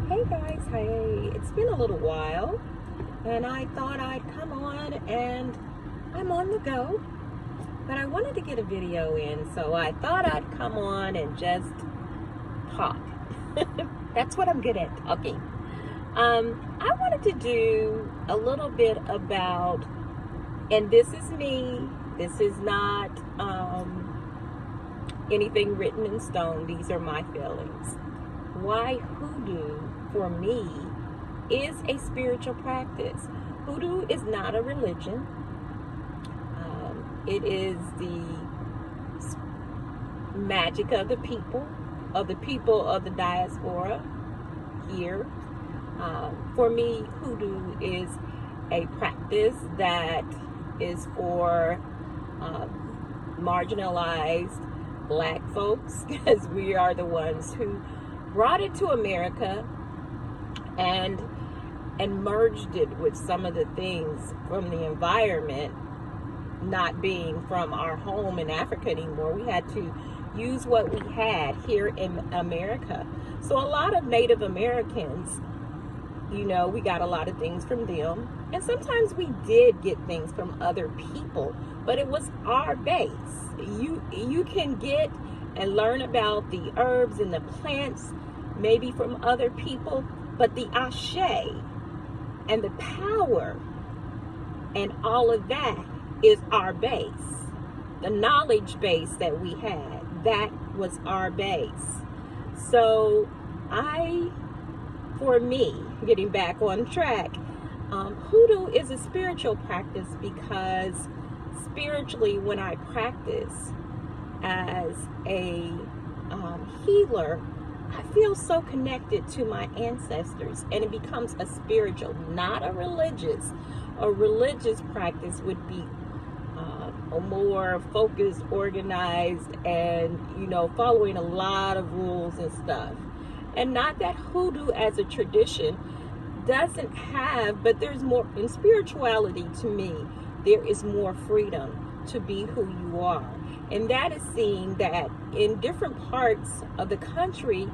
Hey guys, hey, it's been a little while and I thought I'd come on and I'm on the go, but I wanted to get a video in, so I thought I'd come on and just talk. That's what I'm good at, talking. I wanted to do a little bit about, and this is me, this is not anything written in stone, these are my feelings. Why hoodoo for me is a spiritual practice. Hoodoo is not a religion. It is the magic of the people of the diaspora here. For me, hoodoo is a practice that is for marginalized Black folks, because we are the ones who brought it to America and merged it with some of the things from the environment, not being from our home in Africa anymore. We had to use what we had here in America. So a lot of Native Americans, we got a lot of things from them. And sometimes we did get things from other people, but it was our base. You can get and learn about the herbs and the plants maybe from other people, but the ashe and the power and all of that is our base. The knowledge base that we had, that was our base. So for me, getting back on track, hoodoo is a spiritual practice because spiritually, when I practice as a healer, I feel so connected to my ancestors, and it becomes a spiritual, not a religious. A religious practice would be a more focused, organized, and following a lot of rules and stuff. And not that hoodoo as a tradition doesn't have, but there's more in spirituality. To me, there is more freedom to be who you are. And that is seeing that in different parts of the country,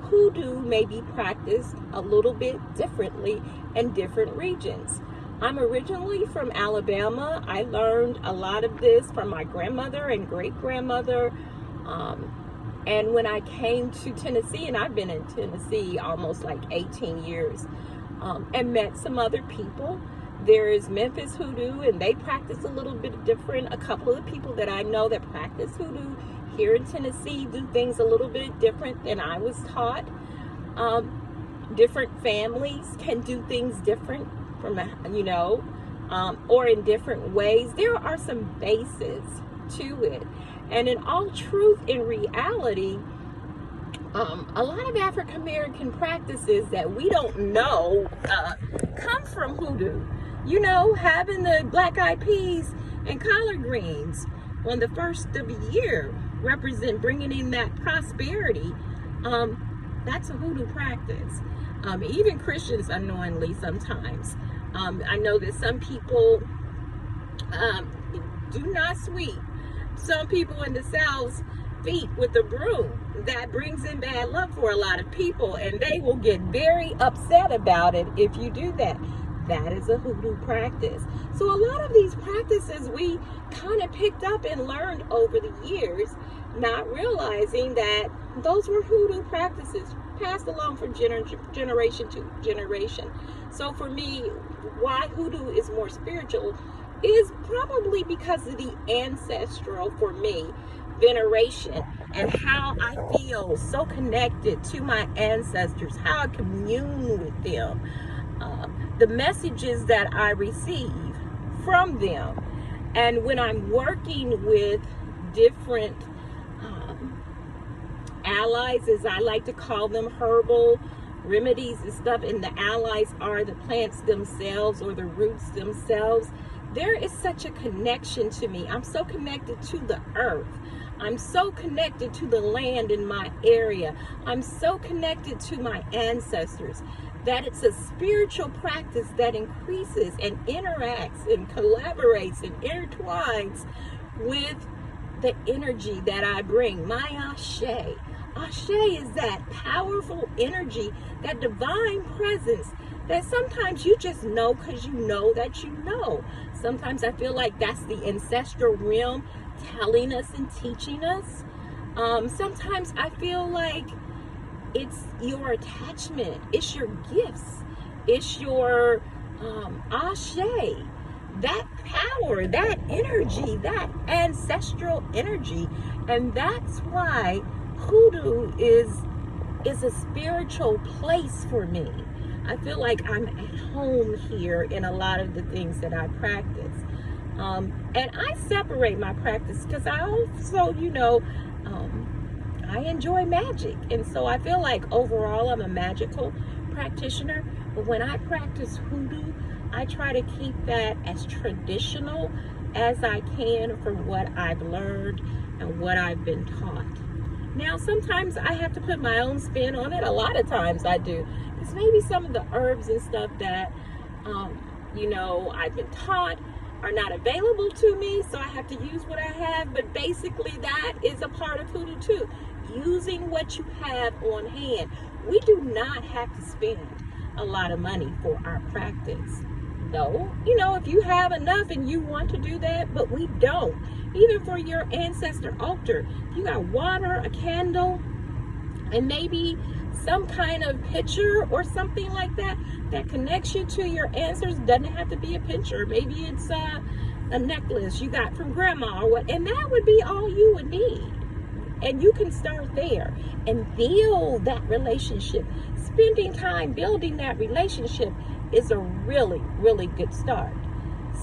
hoodoo may be practiced a little bit differently in different regions. I'm originally from Alabama. I learned a lot of this from my grandmother and great-grandmother. And when I came to Tennessee, and I've been in Tennessee almost like 18 years, and met some other people. There is Memphis Hoodoo, and they practice a little bit different. A couple of the people that I know that practice hoodoo here in Tennessee do things a little bit different than I was taught. Different families can do things different from, or in different ways. There are some bases to it. And in all truth, in reality, a lot of African American practices that we don't know come from hoodoo. Having the black eyed peas and collard greens on the first of the year represent bringing in that prosperity. That's a hoodoo practice. Even Christians unknowingly sometimes. I know that some people do not sweep some people in the South's feet with a broom. That brings in bad luck for a lot of people, and they will get very upset about it if you do that. That is a hoodoo practice. So a lot of these practices we kind of picked up and learned over the years, not realizing that those were hoodoo practices passed along from generation to generation. So for me, why hoodoo is more spiritual is probably because of the ancestral, for me, veneration, and how I feel so connected to my ancestors, how I commune with them, the messages that I receive from them. And when I'm working with different allies, as I like to call them, herbal remedies and stuff, and the allies are the plants themselves or the roots themselves, there is such a connection to me. I'm so connected to the earth. I'm so connected to the land in my area. I'm so connected to my ancestors that it's a spiritual practice that increases and interacts and collaborates and intertwines with the energy that I bring, my ashe. Ashe is that powerful energy, that divine presence that sometimes you just know because you know that you know. Sometimes I feel like that's the ancestral realm telling us and teaching us. Sometimes I feel like it's your attachment, it's your gifts, it's your ashe, that power, that energy, that ancestral energy. And that's why hoodoo is a spiritual place for me. I feel like I'm at home here in a lot of the things that I practice. And I separate my practice because I also, I enjoy magic. And so I feel like overall I'm a magical practitioner. But when I practice hoodoo, I try to keep that as traditional as I can from what I've learned and what I've been taught. Now, sometimes I have to put my own spin on it. A lot of times I do. Because maybe some of the herbs and stuff that, I've been taught are not available to me. So I have to use what I have. But basically that is a part of hoodoo too. Using what you have on hand. We do not have to spend a lot of money for our practice. Though, if you have enough and you want to do that, but we don't. Even for your ancestor altar, you got water, a candle, and maybe some kind of picture or something like that that connects you to your ancestors. Doesn't have to be a picture. Maybe it's a necklace you got from grandma or what, and that would be all you would need. And you can start there and build that relationship. Spending time building that relationship is a really, really good start.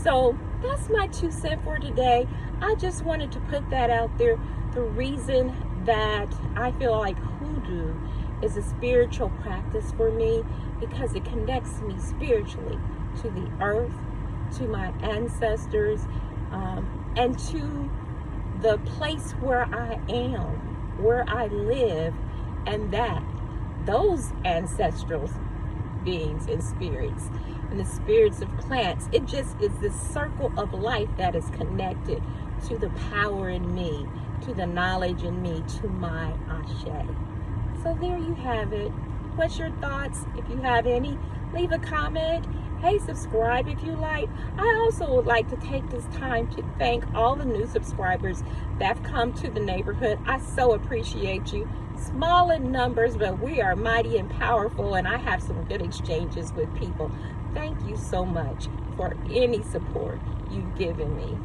So that's my 2 cents for today. I just wanted to put that out there. The reason that I feel like hoodoo is a spiritual practice for me, because it connects me spiritually to the earth, to my ancestors, and to the place where I am, where I live, and that those ancestral beings and spirits and the spirits of plants, it just is this circle of life that is connected to the power in me, to the knowledge in me, to my ashe. So there you have it. What's your thoughts? If you have any, leave a comment. Hey, subscribe if you like. I also would like to take this time to thank all the new subscribers that have come to the neighborhood. I so appreciate you. Small in numbers, but we are mighty and powerful, and I have some good exchanges with people. Thank you so much for any support you've given me.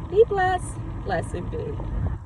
Be blessed. Blessed be.